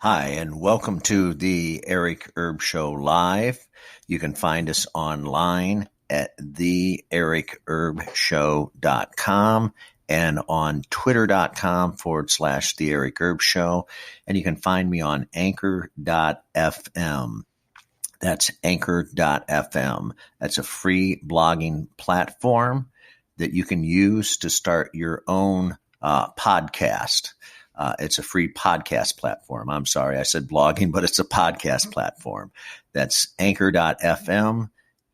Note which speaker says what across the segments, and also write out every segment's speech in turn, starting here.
Speaker 1: Hi, and welcome to the Eric Erb Show Live. You can find us online at theericerbshow.com and on twitter.com/The Eric Erb Show. And you can find me on anchor.fm. That's anchor.fm. That's a free blogging platform that you can use to start your own podcast. It's a free podcast platform. I'm sorry, I said blogging, but it's a podcast platform. That's anchor.fm.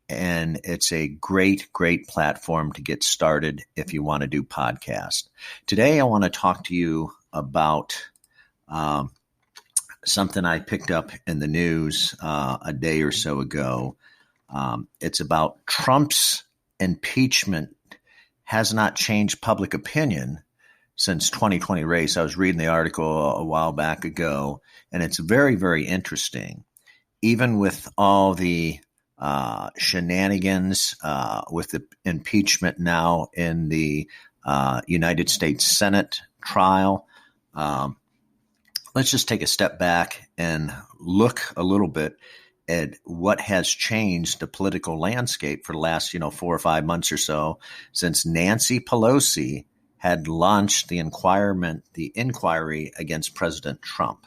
Speaker 1: And it's a great, great platform to get started if you want to do podcast. Today, I want to talk to you about something I picked up in the news a day or so ago. It's about Trump's impeachment has not changed public opinion since 2020 race. I was reading the article a while back ago, and it's very, very interesting. Even with all the shenanigans with the impeachment now in the United States Senate trial, let's just take a step back and look a little bit at what has changed the political landscape for the last, 4 or 5 months or so since Nancy Pelosi had launched the inquiry against President Trump.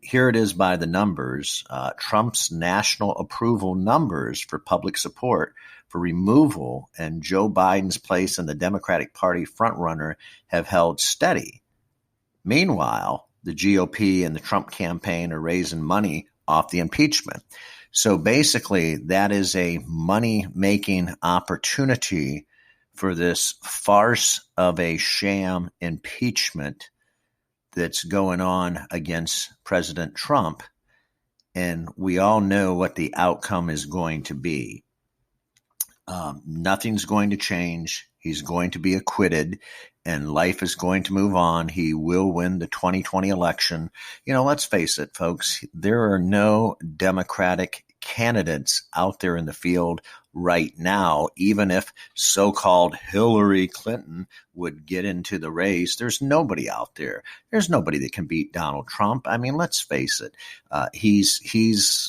Speaker 1: Here it is by the numbers. Trump's national approval numbers for public support for removal and Joe Biden's place in the Democratic Party frontrunner have held steady. Meanwhile, the GOP and the Trump campaign are raising money off the impeachment. So basically, that is a money-making opportunity for this farce of a sham impeachment that's going on against President Trump. And we all know what the outcome is going to be. Nothing's going to change. He's going to be acquitted, and life is going to move on. He will win the 2020 election. Let's face it, folks, there are no Democratic candidates out there in the field right now. Even if so-called Hillary Clinton would get into the race, there's nobody out there. There's nobody that can beat Donald Trump. I mean, let's face it. He's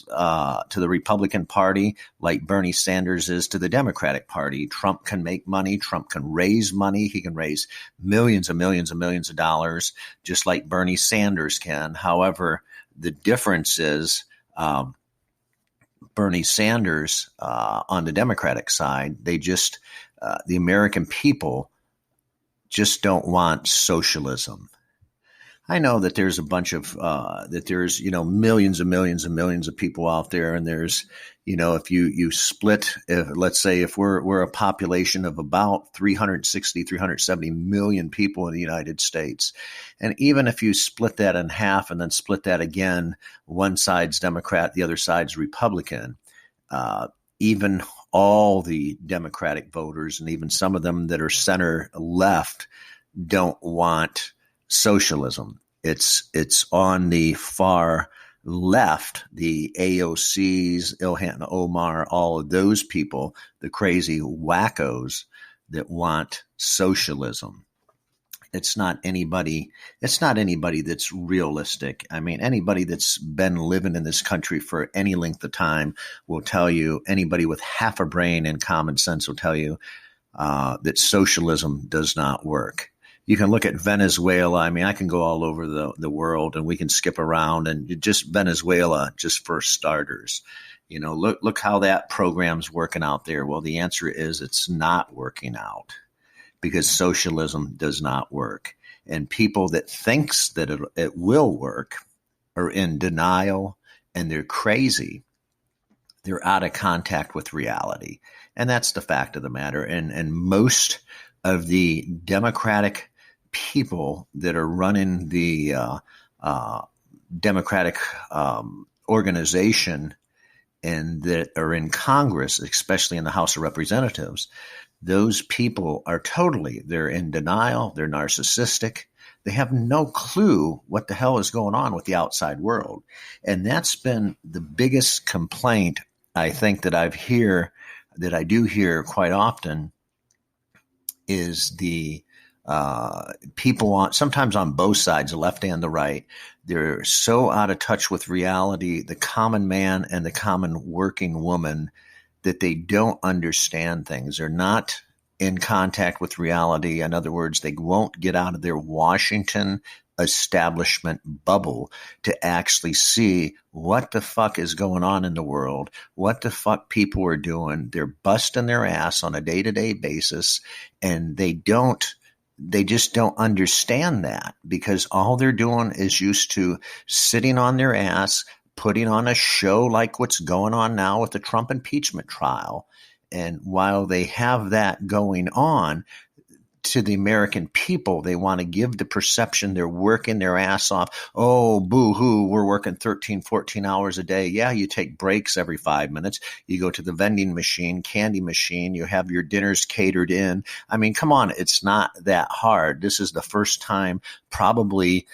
Speaker 1: to the Republican Party like Bernie Sanders is to the Democratic Party. Trump can make money. Trump can raise money. He can raise millions and millions and millions of dollars, just like Bernie Sanders can. However, the difference is Bernie Sanders on the Democratic side, the American people just don't want socialism. I know that there's a bunch of millions and millions and millions of people out there, and there's if you split, let's say if we're a population of about 370 million people in the United States, and even if you split that in half and then split that again, one side's Democrat, the other side's Republican, even all the Democratic voters and even some of them that are center left don't want socialism. It's on the far left, the AOCs, Ilhan Omar, all of those people, the crazy wackos that want socialism. It's not anybody that's realistic. I mean, anybody that's been living in this country for any length of time will tell you, anybody with half a brain and common sense will tell you that socialism does not work. You can look at Venezuela. I mean, I can go all over the world and we can skip around, and just Venezuela, just for starters. Look how that program's working out there. Well, the answer is it's not working out because socialism does not work. And people that thinks that it will work are in denial, and they're crazy. They're out of contact with reality. And that's the fact of the matter. And most of the Democratic people that are running the Democratic organization and that are in Congress, especially in the House of Representatives, those people are they're in denial, they're narcissistic, they have no clue what the hell is going on with the outside world. And that's been the biggest complaint I think that I do hear quite often is the people sometimes on both sides, the left and the right, they're so out of touch with reality, the common man and the common working woman, that they don't understand things. They're not in contact with reality. In other words, they won't get out of their Washington establishment bubble to actually see what the fuck is going on in the world, what the fuck people are doing. They're busting their ass on a day-to-day basis, and they just don't understand that, because all they're doing is used to sitting on their ass, putting on a show like what's going on now with the Trump impeachment trial. And while they have that going on, to the American people, they want to give the perception they're working their ass off. Oh, boo-hoo, we're working 13, 14 hours a day. Yeah, you take breaks every 5 minutes. You go to the vending machine, candy machine. You have your dinners catered in. I mean, come on, it's not that hard. This is the first time probably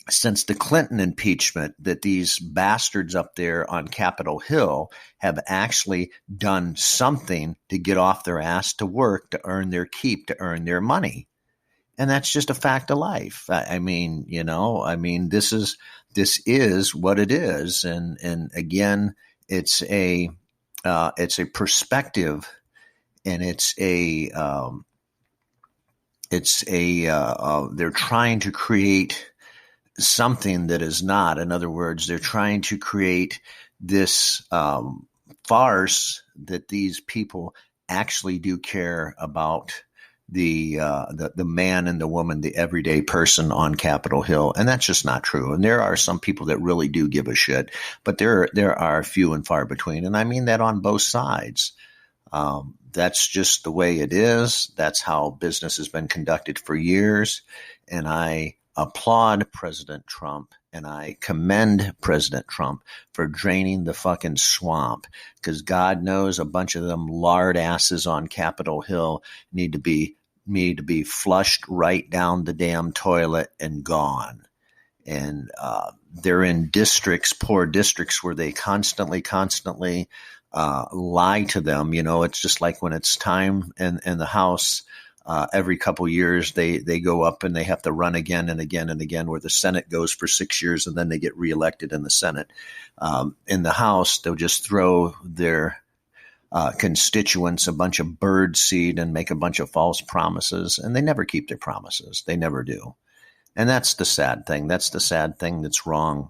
Speaker 1: since the Clinton impeachment that these bastards up there on Capitol Hill have actually done something to get off their ass to work, to earn their keep, to earn their money. And that's just a fact of life. I mean, this is what it is. And again, it's a perspective, and they're trying to create something that is not. In other words, they're trying to create this farce that these people actually do care about the man and the woman, the everyday person on Capitol Hill, and that's just not true. And there are some people that really do give a shit, but there are few and far between, and I mean that on both sides. That's just the way it is. That's how business has been conducted for years, and I applaud President Trump, and I commend President Trump for draining the fucking swamp, because God knows a bunch of them lard asses on Capitol Hill need to be flushed right down the damn toilet and gone. And they're in poor districts, where they constantly lie to them. You know, it's just like when it's time in the House. Every couple years, they go up and they have to run again and again and again, where the Senate goes for 6 years and then they get reelected in the Senate. In the House, they'll just throw their constituents a bunch of bird seed and make a bunch of false promises, and they never keep their promises. They never do. And that's the sad thing. That's the sad thing that's wrong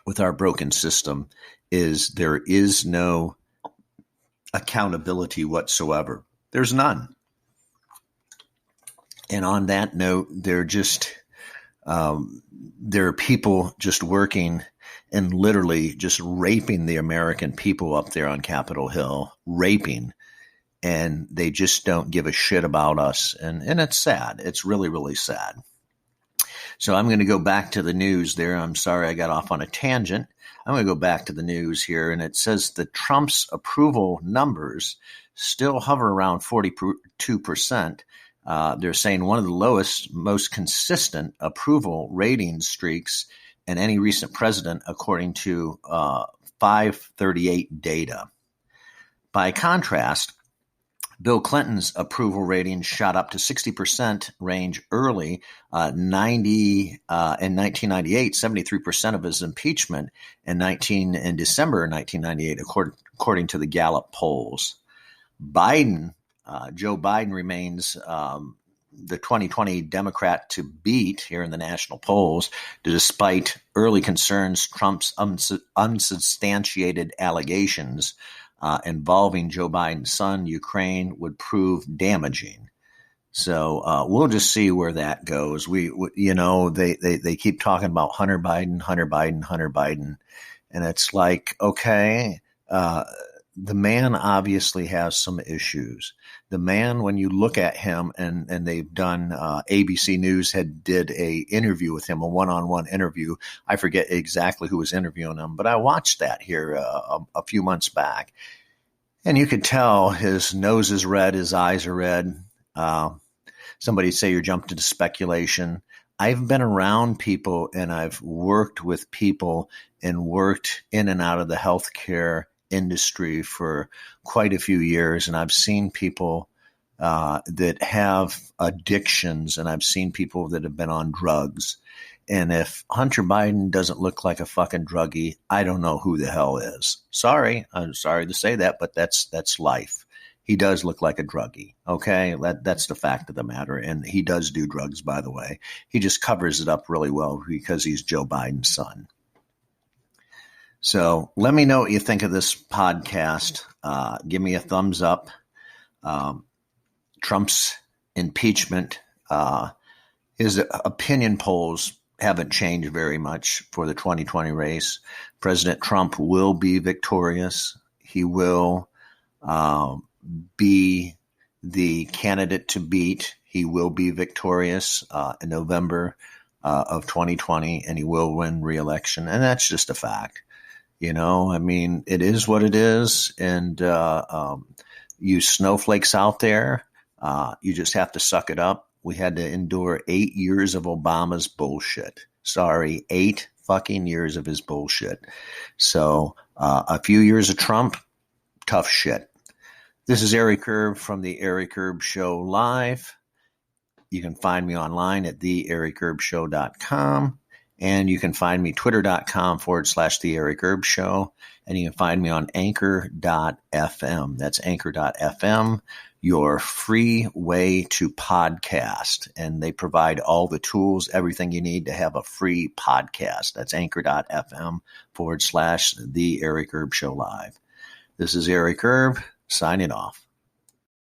Speaker 1: with our broken system, is there is no accountability whatsoever. There's none. And on that note, there are people just working and literally just raping the American people up there on Capitol Hill, raping, and they just don't give a shit about us. And it's sad. It's really, really sad. So I'm going to go back to the news there. I'm sorry I got off on a tangent. I'm going to go back to the news here, and it says that Trump's approval numbers still hover around 42%. They're saying one of the lowest, most consistent approval rating streaks in any recent president, according to 538 data. By contrast, Bill Clinton's approval rating shot up to 60% range early, 90 in 1998, 73% of his impeachment in December 1998, according to the Gallup polls. Joe Biden remains the 2020 Democrat to beat here in the national polls, despite early concerns Trump's unsubstantiated allegations involving Joe Biden's son, Ukraine, would prove damaging. So we'll just see where that goes. They keep talking about Hunter Biden, and it's like, okay, the man obviously has some issues. The man, when you look at him, and they've done, ABC News did a interview with him, a one-on-one interview. I forget exactly who was interviewing him, but I watched that here a few months back. And you could tell his nose is red, his eyes are red. Somebody say you're jumping into speculation. I've been around people, and I've worked with people and worked in and out of the healthcare industry for quite a few years, and I've seen people that have addictions, and I've seen people that have been on drugs. And if Hunter Biden doesn't look like a fucking druggie, I don't know who the hell is. Sorry, I'm sorry to say that, but that's life. He does look like a druggie. Okay, that's the fact of the matter. And he does do drugs, by the way. He just covers it up really well because he's Joe Biden's son. So let me know what you think of this podcast. Give me a thumbs up. Trump's impeachment, his opinion polls haven't changed very much for the 2020 race. President Trump will be victorious. He will be the candidate to beat. He will be victorious in November of 2020, and he will win re-election. And that's just a fact. You know, I mean, it is what it is. And you snowflakes out there, you just have to suck it up. We had to endure 8 years of Obama's bullshit. Sorry, 8 fucking years of his bullshit. So a few years of Trump, tough shit. This is Eric Erb from the Eric Erb Show Live. You can find me online at theericerbshow.com. And you can find me twitter.com/The Eric Erb Show. And you can find me on anchor.fm. That's anchor.fm, your free way to podcast. And they provide all the tools, everything you need to have a free podcast. That's anchor.fm/The Eric Erb Show Live. This is Eric Erb signing off.